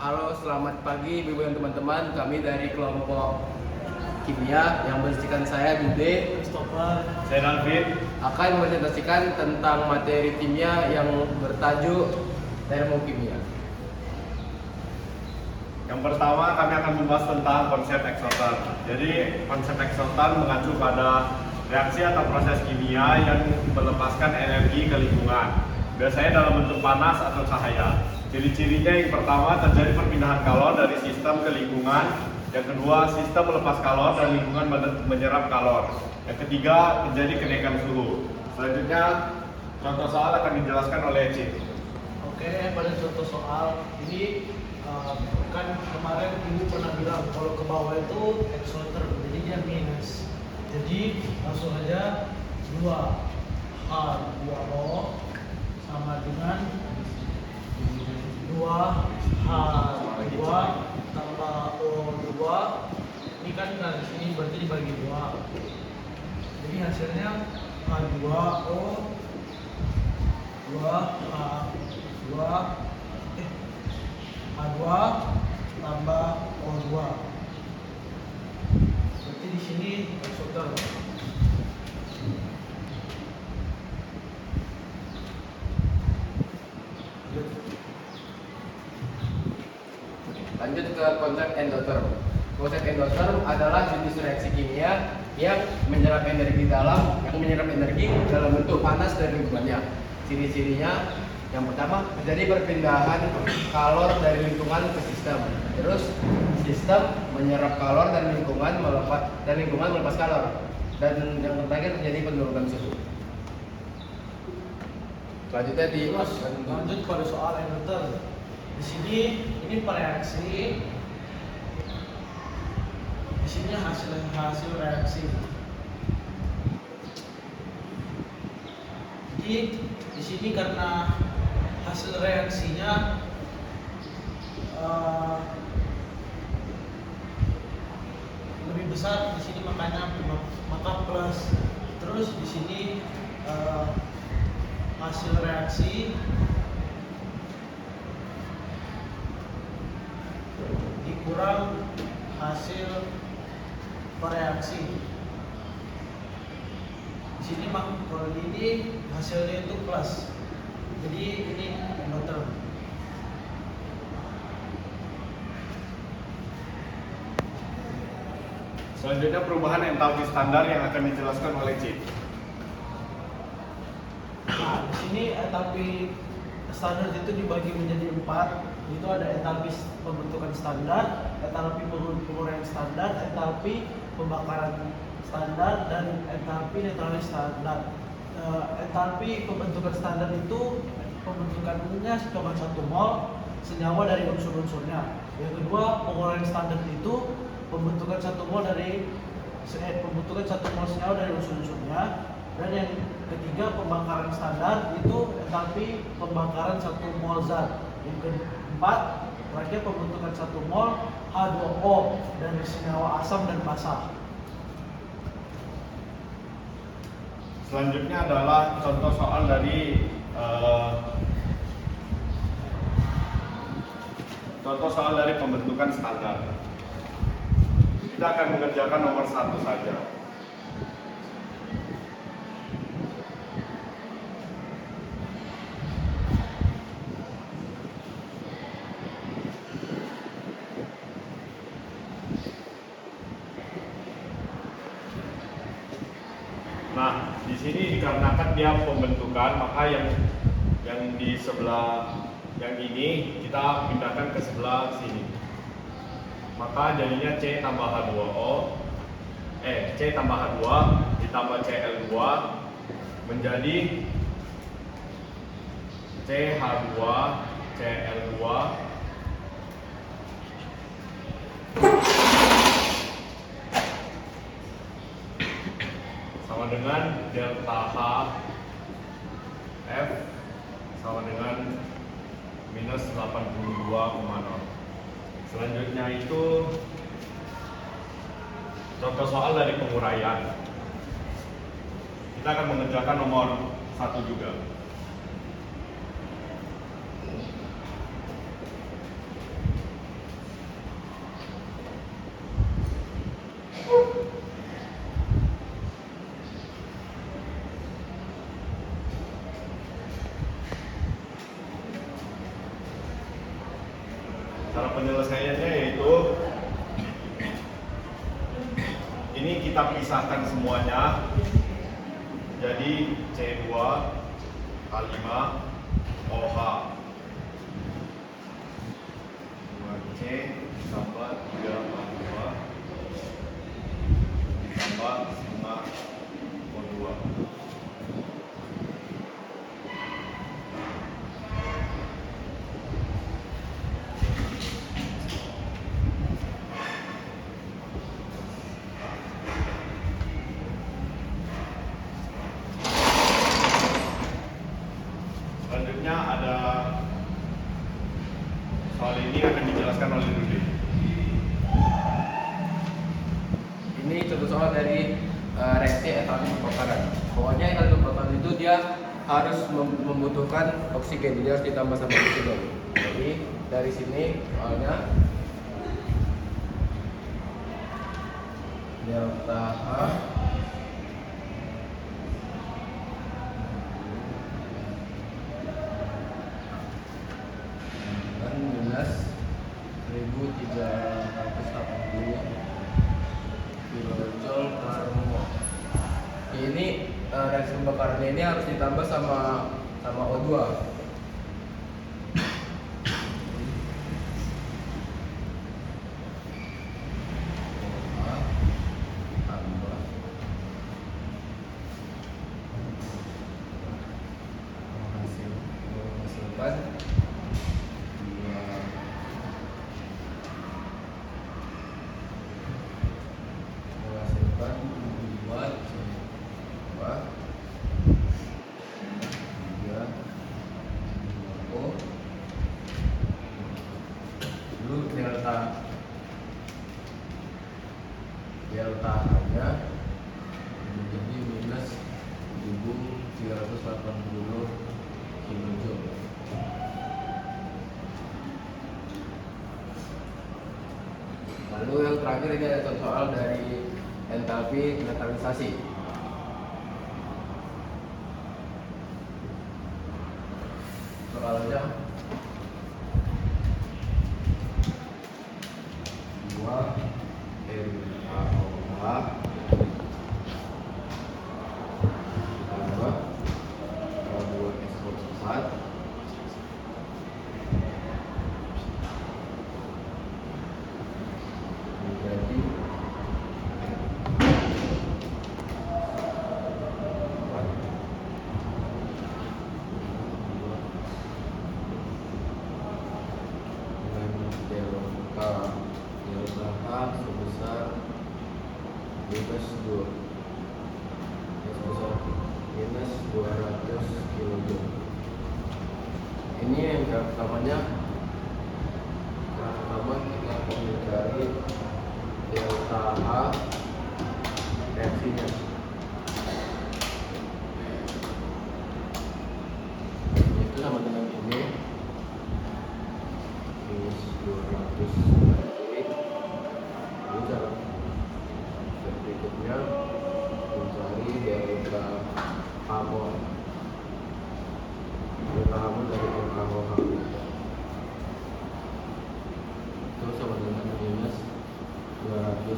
Halo, selamat pagi Ibu dan teman-teman. Kami dari kelompok kimia yang berisikan saya Dude, Christopher, Saya David. akan mempresentasikan tentang materi kimia yang bertajuk termokimia. Yang pertama kami akan membahas tentang konsep eksotan. Jadi konsep eksotan mengacu pada reaksi atau proses kimia yang melepaskan energi ke lingkungan. Biasanya dalam bentuk panas atau cahaya. Ciri-cirinya yang pertama terjadi perpindahan kalor dari sistem ke lingkungan. Yang kedua, sistem melepas kalor dan lingkungan menyerap kalor. Yang ketiga, terjadi kenaikan suhu. Selanjutnya, contoh soal akan dijelaskan oleh Cip. Oke, pada contoh soal ini kan kemarin ibu pernah bilang kalau ke bawah itu exoter, jadi dia minus. Jadi langsung aja 2H2O sama dengan 2H2 tambah O2. Ini kan dari sini berarti dibagi 2. Jadi hasilnya H2O 2H2 H2 tambah O2. Berarti di sini eksoter. Lanjut ke konsep endoterm. Konsep endoterm adalah jenis reaksi kimia yang menyerap energi dalam bentuk panas dari lingkungannya. Ciri-cirinya yang pertama terjadi perpindahan kalor dari lingkungan ke sistem. Terus sistem menyerap kalor dan lingkungan melepas kalor. Dan yang terakhir terjadi penurunan suhu. Selanjutnya Lanjut pada soal endoterm. Di sini ini pereaksi. Di sini hasil reaksi. Jadi di sini karena hasil reaksinya lebih besar di sini maka plus. Terus di sini hasil reaksi dikurang hasil pereaksi. Di sini kalau ini hasilnya itu plus. Jadi ini endoterm. Selanjutnya perubahan entalpi standar yang akan dijelaskan oleh Cip. Nah, di sini entalpi standar itu dibagi menjadi 4. Itu ada entalpi pembentukan standar, entalpi penguraian standar, entalpi pembakaran standar, dan entalpi netralis standar. Entalpi pembentukan standar itu pembentukannya cuma 1 mol senyawa dari unsur-unsurnya. Yang kedua, penguraian standar itu pembentukan 1 mol senyawa dari unsur-unsurnya. Dan yang ketiga, pembakaran standar itu entalpi pembakaran 1 mol zat. Yang keempat, terakhir pembentukan 1 mol H2O dari senyawa asam dan basah. Selanjutnya adalah contoh soal dari pembentukan standar. Kita akan mengerjakan nomor 1 saja. Nah, di sini dikarenakan dia pembentukan, maka yang di sebelah yang ini kita pindahkan ke sebelah sini. Maka jadinya C tambah H2 ditambah Cl2 menjadi CH2 Cl2 sama dengan delta H F sama dengan minus 82,0. Selanjutnya itu contoh soal dari penguraian. Kita akan mengerjakan nomor 1 juga. Cara penyelesaiannya yaitu ini kita pisahkan semuanya. Jadi C2 H5 OH 2C tambah 3H2 tambah 5O2. Selanjutnya ada soal ini akan dijelaskan oleh Rudy. Ini contoh soal dari reaksi etanol pembakaran. Pokoknya etanol pembakaran itu dia harus membutuhkan oksigen, jadi harus ditambah sama oksigen. Jadi dari sini soalnya delta H dan minus 1380 kilojoule per mol. Ini reaksi pembakarannya ini harus ditambah sama O2. Tambah menghasilkan buat dua tiga O. Dulu delta hanya menjadi minus 1380 kilojoule. Lalu yang terakhir ini ada soal dari entalpi neutralisasi. Soalnya 2 MAOH tambah H2SO4 menjadi delta H sebesar minus 200 kilojoule. Ini yang pertamanya pertama kita akan mencari delta H reaksinya. Itu sama dengan ini minus 200. Ini cara berikutnya mencari delta H-mol. Delta H-mol dari NaOH itu sama dengan minus 200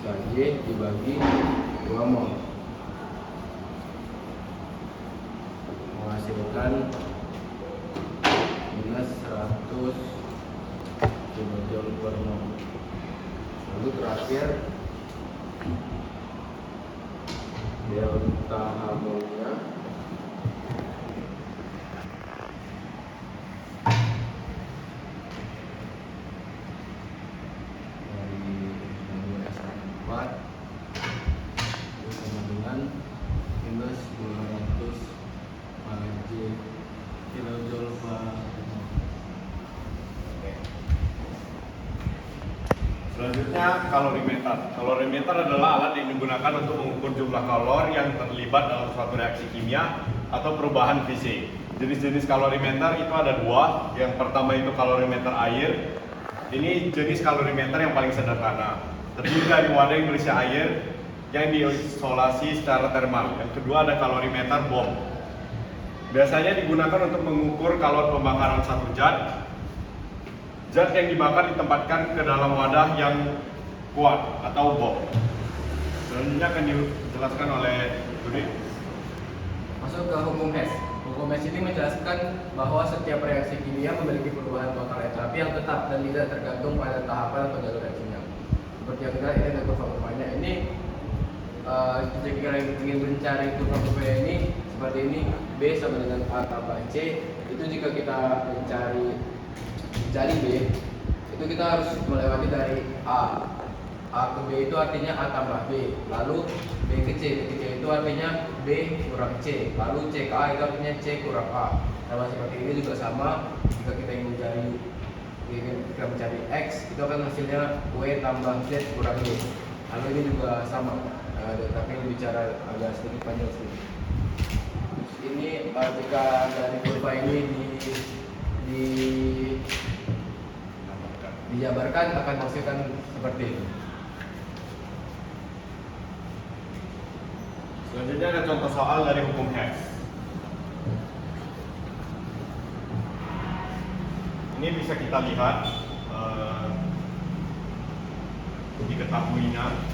kJ dibagi 2 mol menghasilkan minus 100 kilojoule per mol. Lalu terakhir delta H-molnya dari S4 itu sama dengan minus 200 kJ kilojoule per mol. Selanjutnya kalorimeter. Kalorimeter adalah alat yang digunakan untuk mengukur jumlah kalori yang terlibat dalam suatu reaksi kimia atau perubahan fisik. Jenis-jenis kalorimeter itu ada dua. Yang pertama itu kalorimeter air. Ini jenis kalorimeter yang paling sederhana, terdiri dari wadah yang berisi air yang diisolasi secara termal. Yang kedua ada kalorimeter bom. Biasanya digunakan untuk mengukur kalori pembakaran satu zat Zat yang dibakar ditempatkan ke dalam wadah yang kuat atau box. Selanjutnya akan dijelaskan oleh Budi. Masuk ke hukum Hess. Hukum Hess ini menjelaskan bahwa setiap reaksi kimia memiliki perubahan total entalpi yang tetap dan tidak tergantung pada tahapan atau jalur reaksinya. Seperti yang kita lihat, ini ada kurva kurvanya. Ini jika ingin mencari kurva kurvanya ini seperti ini, B sama dengan A tambah C. Itu jika kita mencari B, itu kita harus melewati dari A ke B itu artinya A tambah B, lalu B ke C, ketika itu artinya B kurang C, lalu C ke A itu artinya C kurang A. Sama seperti ini juga sama, jika kita ingin mencari X, itu akan hasilnya W tambah Z kurang Y. Lalu ini juga sama, tapi ini bicara agak sedikit panjang sedikit. Ini jika dari kurva ini dijabarkan akan menghasilkan seperti ini. Selanjutnya ada contoh soal dari hukum Hess. Ini bisa kita lihat diketahuinya.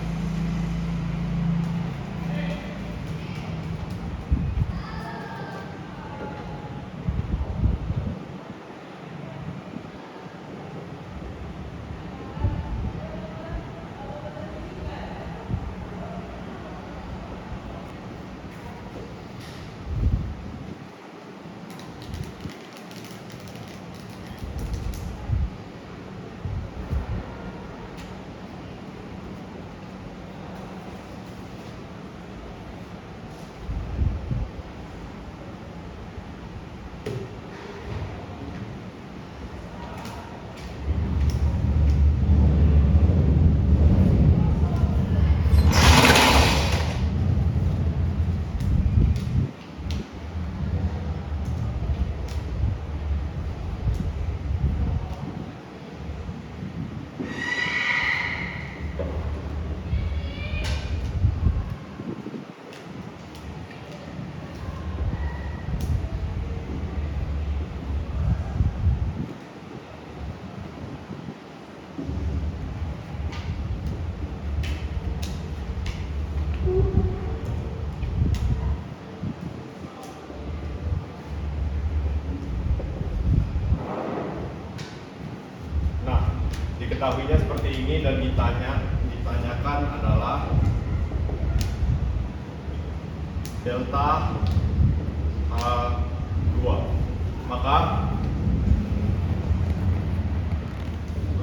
Diketahuinya seperti ini dan ditanyakan adalah delta H2. Maka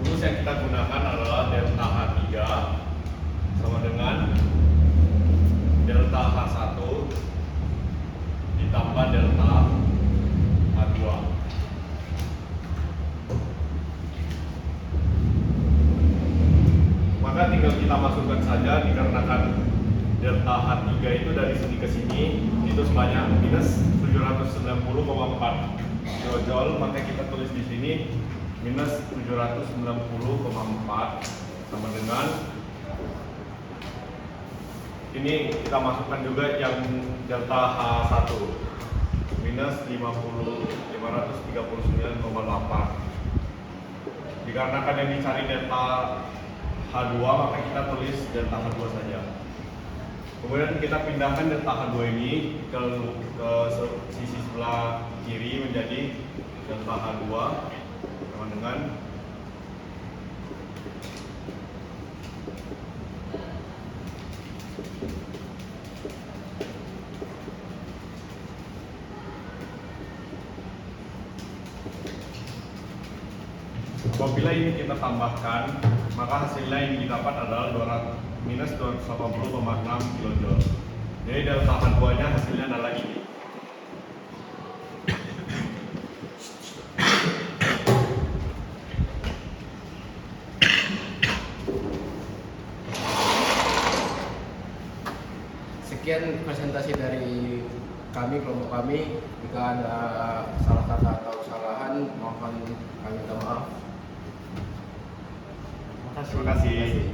rumus yang kita gunakan adalah delta H3 sama dengan delta H1 ditambah delta H2. Maka tinggal kita masukkan saja, dikarenakan delta H3 itu dari sini ke sini itu sebanyak minus 790,4 kilojoule, maka kita tulis di sini minus 790,4 sama dengan ini kita masukkan juga yang delta H1 minus 539,8. Dikarenakan yang dicari delta H2, maka kita tulis delta H2 saja. Kemudian kita pindahkan delta H2 ini ke sisi sebelah kiri menjadi delta H2 sama dengan apabila ini kita tambahkan, maka hasilnya yang didapat adalah minus 280,6 kilojoule. Jadi delta H2-nya hasilnya adalah ini. Sekian presentasi dari kami, kelompok kami. Jika ada salah kata atau kesalahan, mohon kami minta maaf. Terima kasih.